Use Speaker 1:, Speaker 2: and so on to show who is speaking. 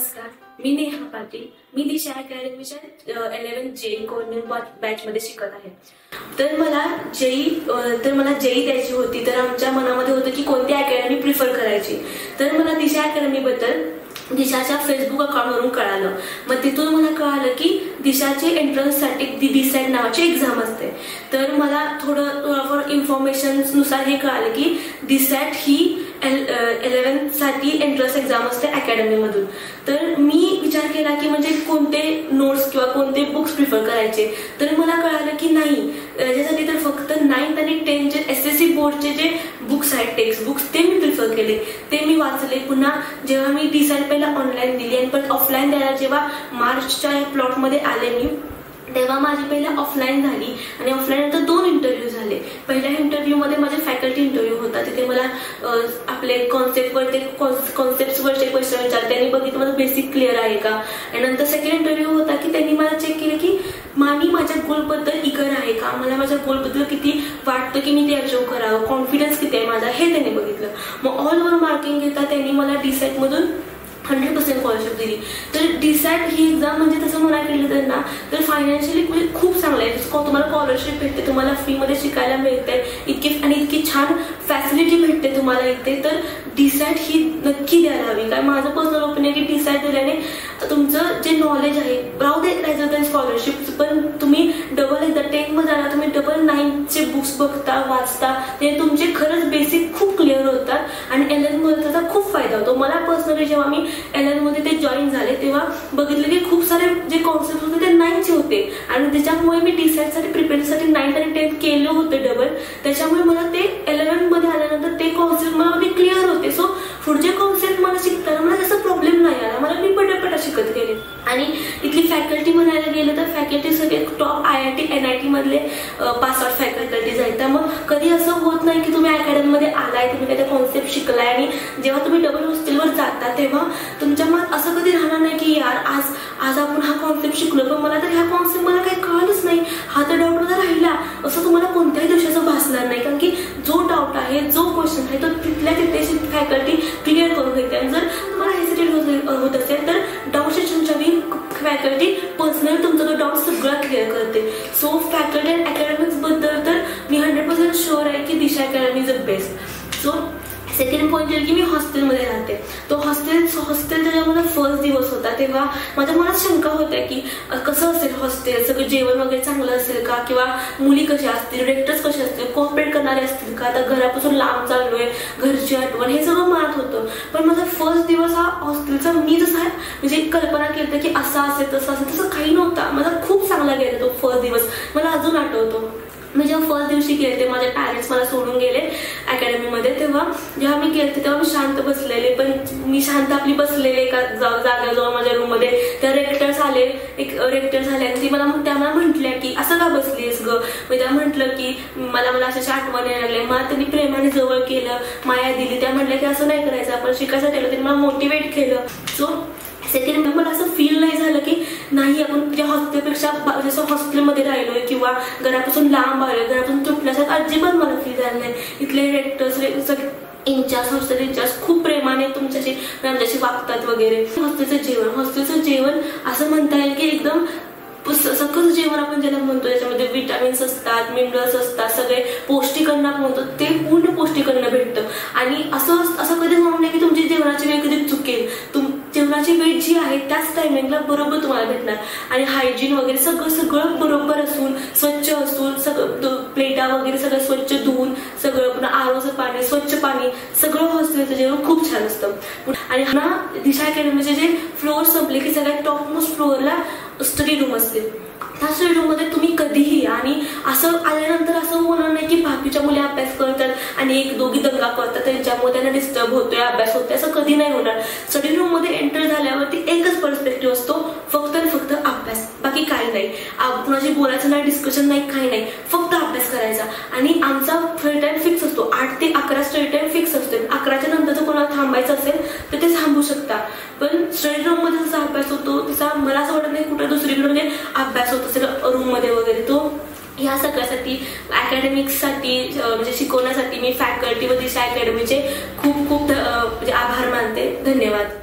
Speaker 1: नमस्कार, मी नेहा पाटील. मी दिशा अकॅडमीच्या 11th JEE coordinate batch मध्ये शिकत आहे. तर मला जेई द्यायची होती. तर आमच्या मनामध्ये होतं की कोणती अकॅडमी प्रिफर करायची. तर मला दिशा अकॅडमी बद्दल दिशाच्या फेसबुक अकाउंटवरून कळालं. मग तिथून मला कळालं की दिशाचे एंट्रन्ससाठी DSAT नावाची एक्झाम असते. तर मला थोडंफार इन्फॉर्मेशन नुसार हे कळालं की DSAT ही 11th साठी एंट्रन्स एक्झाम असते अकॅडमीमधून. तर मी विचार केला की म्हणजे कोणते नोट्स किंवा कोणते बुक्स प्रिफर करायचे. तर मला कळालं की नाही, त्याच्यासाठी तर फक्त 9th आणि 10th चे SSC बोर्डचे जे बुक्स आहेत, टेक्स्ट बुक्स, ते मी प्रिफर केले. ते मी वाचले. पुन्हा जेव्हा मी DSAT पहिला ऑनलाईन दिली आणि परत ऑफलाईन द्यायला जेव्हा मार्चच्या प्लॉटमध्ये आले मी, तेव्हा माझी पहिला ऑफलाईन झाली आणि ऑफलाईन नंतर 2 इंटरव्ह्यू झाले. पहिल्या इंटरव्ह्यू मध्ये माझे फॅकल्टी इंटरव्ह्यू होता. तिथे मला आपले कॉन्सेप्टवरचे क्वेश्चन विचारले. त्यांनी बघितलं माझं बेसिक क्लिअर आहे का. आणि नंतर सेकंड इंटरव्ह्यू होता की त्यांनी मला चेक केलं की मी माझ्या गोलबद्दल इगर आहे का, मला माझ्या गोलबद्दल किती वाटतं की मी ते अचीव्ह करावं, कॉन्फिडन्स किती आहे माझा, हे त्यांनी बघितलं. मग ऑल ओव्हर मार्किंग घेता त्यांनी मला DSAT मधून 100% स्कॉलरशिप दिली. तर DSAT ही एक्झाम म्हणजे तसं म्हणायला गेलं तर ना, तर फायनान्शियली खूप चांगलं आहे. तुम्हाला स्कॉलरशिप भेटते, तुम्हाला फ्री मध्ये शिकायला मिळते, इतकी छान फॅसिलिटी भेटते तुम्हाला इथे. तर DSAT ही नक्की द्यायला हवी. कारण माझं पर्सनल ओपिनियन की DSAT दिल्याने तुमचं जे नॉलेज आहे राहू दे राहायचं स्कॉलरशिप, पण तुम्ही डबल एकदा 10th मध्ये आला तुम्ही डबल 9th चे बुक्स बघता, वाचता, ते तुमचे खरंच बेसिक खूप क्लिअर होतात आणि 11th मध्ये त्याचा खूप फायदा होतो. मला पर्सनली जेव्हा मी 11th मध्ये ते जॉईन झाले तेव्हा बघितलं की खूप सारे जे कॉन्सेप्ट होते ते 9th चे होते आणि त्याच्यामुळे मी DSAT साठी प्रिपेअरसाठी 9th आणि 10th केलं होतं डबल. त्याच्यामुळे मला ते 11th मध्ये आल्यानंतर ते कॉन्सेप्ट मला क्लिअर होते. सो पुढचे कॉन्सेप्ट मला शिकताना मला त्याचा प्रॉब्लेम नाही आला. मला मी पटापट शिकत गेले. आणि इथली फॅकल्टी म्हणायला गेलं तर फॅकल्टी सगळे टॉप IIT NIT मधले पास आउट फॅकल्टीज आहेत. त्यामुळे कधी असं होत नाही की तुम्ही अकॅडमीमध्ये आलाय, तुम्ही त्याचा कॉन्सेप्ट शिकलाय आणि जेव्हा तुम्ही डबल हॉस्टेलवर जाता तेव्हा तुमच्या मनात असं कधी राहणार नाही की यार आज आपण हा कॉन्सेप्ट शिकलो पण मला तर ह्या कॉन्सेप्ट मला काही कळलंच नाही, हा तर डाऊट माझा राहिला, असं तुम्हाला कोणत्याही दिवसाचं भासणार नाही. कारण की जो डाऊट आहे, जो क्वेश्चन आहे, तो तिथल्या तिथे फॅकल्टी क्लिअर करून घेते. आणि जर तुम्हाला हेसिटेट होत असेल तर डाऊट सेशनच्या वेळी फॅकल्टी पर्सनली तुमचा तो डाऊट सगळा क्लिअर करते. सो फॅकल्टी अँड अकॅडमिक्स बद्दल तर मी 100% शुअर आहे की Disha academy is the best. So second point आहे की मी हॉस्टेलमध्ये राहते. तो हॉस्टेल जेव्हा माझा फर्स्ट दिवस होता तेव्हा माझ्या मनात शंका होत्या की कसं असेल हॉस्टेल, सगळं जेवण वगैरे चांगलं असेल का, किंवा मुली कशा असतील, रेक्टर्स कसे असतील, कोऑपरेट करणारे असतील का, आता घरापासून लांब चाललोय, घरची आठवण, हे सगळं मनात होतं. पण माझा फर्स्ट दिवस हा हॉस्टेलचा मी जसा म्हणजे कल्पना केली की असं असेल तसं काही नव्हता. माझा खूप चांगला गेला तो फर्स्ट दिवस, मला अजून आठवतो. मी जेव्हा फर्स्ट दिवशी गेले, माझे पॅरेंट्स मला सोडून गेले अकॅडमीमध्ये, तेव्हा जेव्हा मी गेले तेव्हा मी शांत बसलेले. पण मी शांत आपली बसलेले एका जागेजवळ माझ्या रूममध्ये. त्या रेक्टर्स आले आणि ती मला म्हटल्या की असं का बसलीस ग. मी त्या म्हटलं की मला अशाची आठवण यायला लागले. मला त्यांनी प्रेमाने जवळ केलं, माया दिली. त्या म्हटल्या की असं नाही करायचं, आपण शिकायसाठी आलो. त्यांनी मला मोटिवेट केलं. सो सेकंड मला असं फील नाही झालं की नाही आपण त्या हॉस्टेलपेक्षा जसं हॉस्टेलमध्ये राहिलोय किंवा घरापासून लांब आलोय, घरापासून तुटल्यासारखं अजिबात मला फील झालं नाही. इथले रेक्टर्स हॉस्टेल इंचार्ज खूप प्रेमाने आमच्याशी वागतात वगैरे. हॉस्टेलचं जेवण असं म्हणता येईल की एकदम सकस जेवण आपण ज्याला म्हणतो, त्याच्यामध्ये विटामिन्स असतात, मिनरल्स असतात, सगळे पौष्टिक अन्न आपण म्हणतो ते पूर्ण पौष्टिक अन्न भेटतं. आणि असं कधी होणार नाही की तुमची जेवणाची वेळ कधी चुकेल. जेवणाची वेळ जी आहे त्याच टायमिंगला बरोबर तुम्हाला भेटणार. आणि हायजीन वगैरे सगळं बरोबर असून, स्वच्छ असून, सगळं प्लेटा वगैरे सगळं स्वच्छ धुवून, सगळं पुन्हा आरोचं पाणी, स्वच्छ पाणी, सगळं हॉस्टेलचं जेवण खूप छान असतं. आणि ना दिशा अकॅडमीचे जे फ्लोअर संपले की सगळ्यात टॉपमोस्ट फ्लोअरला स्टडी रूम असते. त्या स्टडी रूम मध्ये तुम्ही कधीही या. आणि असं आल्यानंतर असं होणार नाही की बाकीच्या मुली अभ्यास करतात आणि एक दोघी दंगा करतात, त्यांच्यामुळे त्यांना डिस्टर्ब होतोय, अभ्यास होतोय, असं कधी नाही होणार. स्टडी रूम मध्ये एंटर झाल्यावरती एकच पर्स्पेक्टिव्ह असतो, फक्त आणि फक्त अभ्यास, बाकी काही नाही. कुणाशी बोलायचं नाही, डिस्कशन नाही, काही नाही, फक्त अभ्यास करायचा. आणि आमचा स्टडी टाइम फिक्स असतो, 8 ते 11 स्टडी टाइम फिक्स असतो. 11च्या नंतर जर कोणाला थांबायचं असेल तर ते थांबू शकता. पण स्टडी रूम मध्ये जसा अभ्यास होतो तसा मला असं वाटत नाही कुठं दुसरीकडे म्हणजे अभ्यास होत असेल रूम मध्ये वगैरे. तो ह्या सगळ्यासाठी अकॅडमिक्ससाठी म्हणजे शिकवण्यासाठी मी फॅकल्टी व दिशा अकॅडमीचे खूप खूप म्हणजे आभार मानते. धन्यवाद.